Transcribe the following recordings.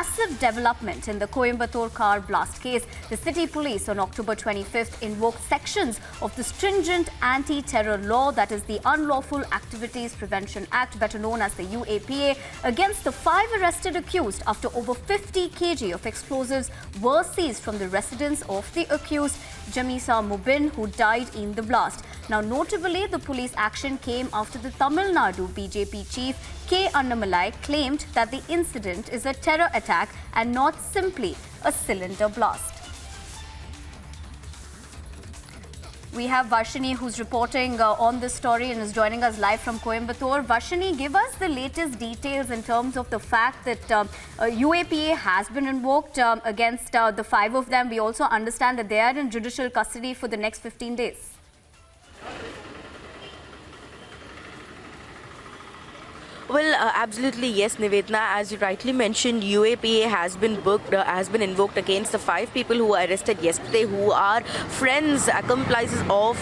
massive development in the Coimbatore car blast case. The city police on October 25th invoked sections of the stringent anti-terror law, that is the Unlawful Activities Prevention Act, better known as the UAPA, against the 5 arrested accused after over 50 kg of explosives were seized from the residence of the accused, Jamisa Mubin, who died in the blast. Now, notably, the police action came after the Tamil Nadu BJP chief K. Annamalai claimed that the incident is a terror attack and not simply a cylinder blast. We have Varshini, who's reporting on this story and is joining us live from Coimbatore. Varshini, give us the latest details in terms of the fact that UAPA has been invoked against the 5 of them. We also understand that they are in judicial custody for the next 15 days. Well, absolutely yes, Nivedna. As you rightly mentioned, UAPA has been invoked against the 5 people who were arrested yesterday, who are friends, accomplices of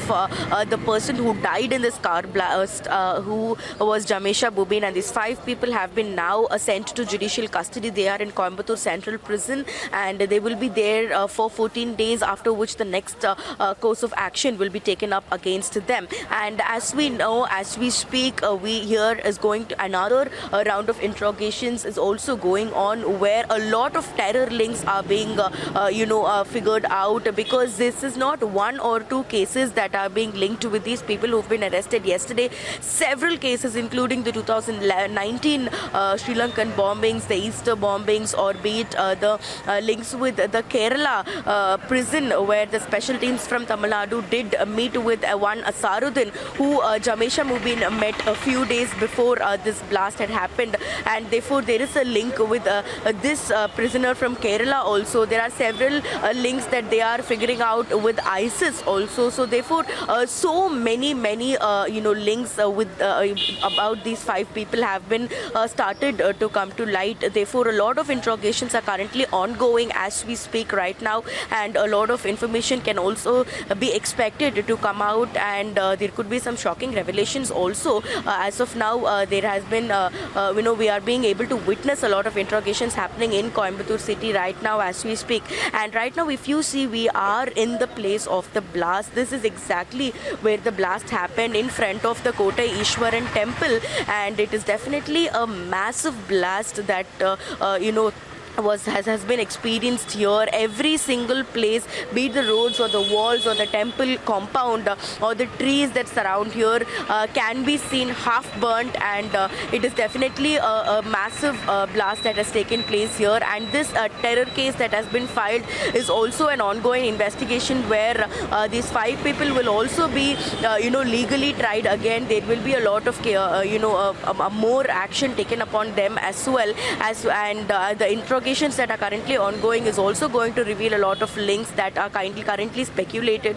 the person who died in this car blast, who was Jamesha Bubin. And these 5 people have been now sent to judicial custody. They are in Coimbatore Central Prison, and they will be there for 14 days, after which the next course of action will be taken up against them. And as we know, as we speak, we here is going to another round of interrogations is also going on, where a lot of terror links are being figured out, because this is not 1 or 2 cases that are being linked with these people who've been arrested yesterday. Several cases, including the 2019 Sri Lankan bombings, the Easter bombings, or be it the links with the Kerala prison, where the special teams from Tamil Nadu did meet with one Asaruddin, who Jamesha Mubin met a few days before this blast had happened, and therefore there is a link with this prisoner from Kerala also. There are several links that they are figuring out with ISIS also. So therefore so many links with about these 5 people have been started to come to light. Therefore a lot of interrogations are currently ongoing as we speak right now, and a lot of information can also be expected to come out, and there could be some shocking revelations also. As of now, there has been we are being able to witness a lot of interrogations happening in Coimbatore city right now as we speak. And right now, if you see, we are in the place of the blast. This is exactly where the blast happened, in front of the Kota Ishwaran temple, and it is definitely a massive blast that has been experienced here. Every single place, be it the roads or the walls or the temple compound or the trees that surround here, can be seen half burnt, and it is definitely a massive blast that has taken place here. And this terror case that has been filed is also an ongoing investigation, where these 5 people will also be legally tried again. There will be a lot of more action taken upon them as well as, and the interrogations that are currently ongoing is also going to reveal a lot of links that are currently speculated.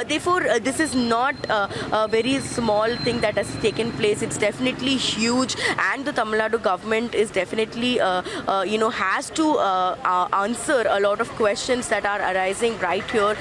Therefore this is not a very small thing that has taken place. It's definitely huge, and the Tamil Nadu government is definitely has to answer a lot of questions that are arising right here,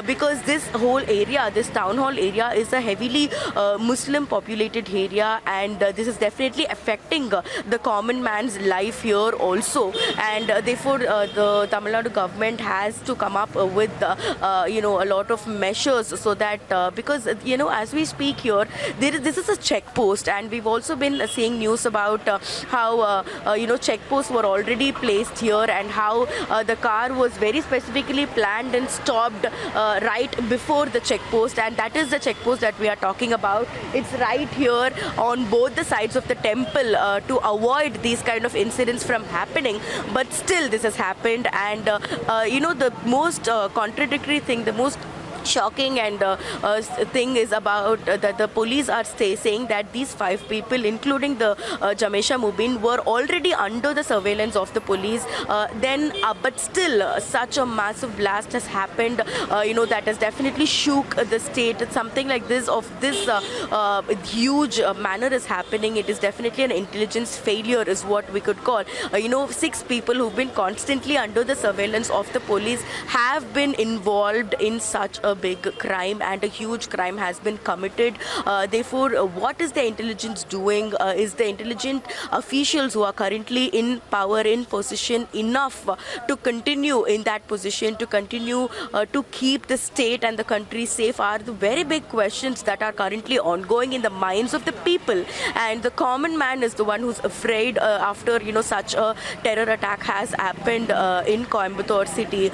because this whole area, this town hall area, is a heavily Muslim populated area, and this is definitely affecting the common man's life here also. And therefore the Tamil Nadu government has to come up with a lot of measures, so that because as we speak here, this is a check post, and we've also been seeing news about how checkposts were already placed here, and how the car was very specifically planned and stopped right before the checkpost. And that is the checkpost that we are talking about. It's right here on both the sides of the temple to avoid these kind of incidents from happening. But still this has happened, and the most contradictory thing, the most shocking and thing is about that the police are saying that these 5 people, including the Jamesha Mubin, were already under the surveillance of the police. But still, such a massive blast has happened. That has definitely shook the state. Something like this, of this huge manner, is happening. It is definitely an intelligence failure, is what we could call. 6 people who've been constantly under the surveillance of the police have been involved in such a a big crime and a huge crime has been committed. Therefore, what is the intelligence doing? Is the intelligent officials who are currently in power, in position enough to continue in that position, to continue to keep the state and the country safe, are the very big questions that are currently ongoing in the minds of the people. And the common man is the one who's afraid after such a terror attack has happened in Coimbatore city.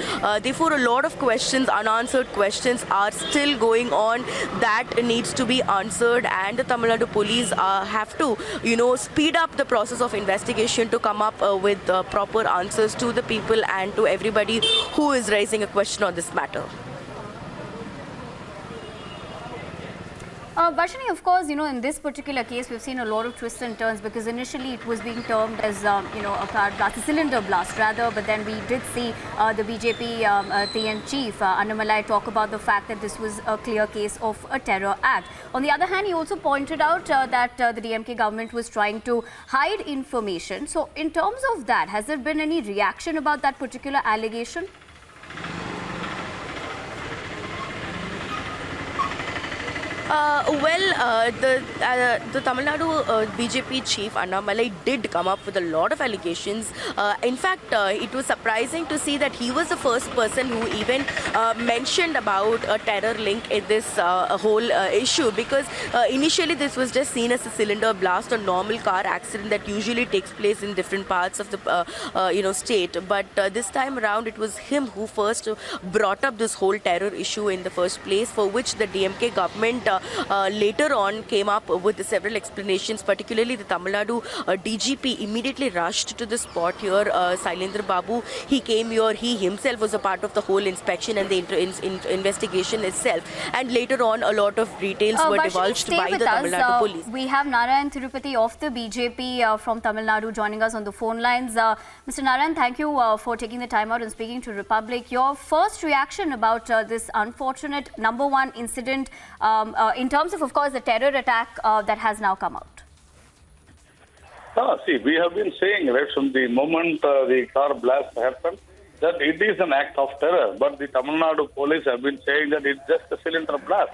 Therefore, a lot of questions, unanswered questions, are still going on that needs to be answered, and the Tamil Nadu police have to speed up the process of investigation to come up with proper answers to the people and to everybody who is raising a question on this matter. Varshini, of course, in this particular case, we've seen a lot of twists and turns, because initially it was being termed as, a car blast, a cylinder blast rather, but then we did see the BJP TN chief, Annamalai, talk about the fact that this was a clear case of a terror act. On the other hand, he also pointed out that the DMK government was trying to hide information. So in terms of that, has there been any reaction about that particular allegation? The Tamil Nadu BJP chief Annamalai did come up with a lot of allegations. In fact, it was surprising to see that he was the first person who even mentioned about a terror link in this whole issue, because initially this was just seen as a cylinder blast, a normal car accident that usually takes place in different parts of the state. But this time around, it was him who first brought up this whole terror issue in the first place, for which the DMK government later on came up with several explanations. Particularly the Tamil Nadu DGP immediately rushed to the spot here. Sailendra Babu, he came here, he himself was a part of the whole inspection and the investigation itself, and later on a lot of details were divulged by the Tamil Nadu police. We have Narayan Tirupati of the BJP from Tamil Nadu joining us on the phone lines. Mr. Narayan, thank you for taking the time out and speaking to Republic. Your first reaction about this unfortunate #1 incident in terms of course, the terror attack that has now come out? See, we have been saying right from the moment the car blast happened that it is an act of terror. But the Tamil Nadu police have been saying that it's just a cylinder blast.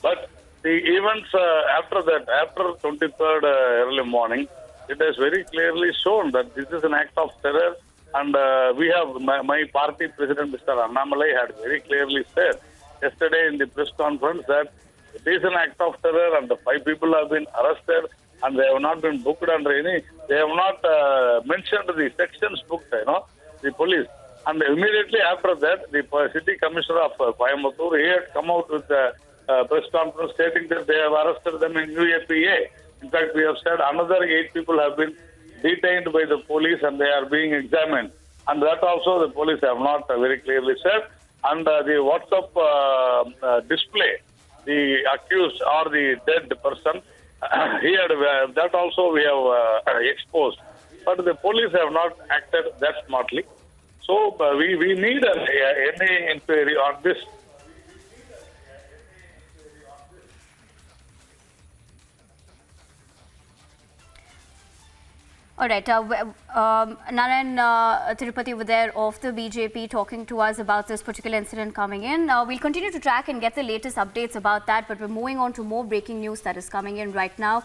But the events after that, after 23rd early morning, it has very clearly shown that this is an act of terror. And we have, my party president, Mr. Annamalai, had very clearly said yesterday in the press conference that it is an act of terror, and the 5 people have been arrested, and they have not been booked under any. They have not mentioned the sections booked, the police. And immediately after that, the city commissioner of Coimbatore, he had come out with a press conference stating that they have arrested them in UAPA. In fact, we have said another 8 people have been detained by the police and they are being examined. And that also the police have not very clearly said. And the WhatsApp display, the accused or the dead person, that also we have exposed. But the police have not acted that smartly. So we need any inquiry on this. All right. Narayan Tirupati over there of the BJP talking to us about this particular incident coming in. We'll continue to track and get the latest updates about that, but we're moving on to more breaking news that is coming in right now.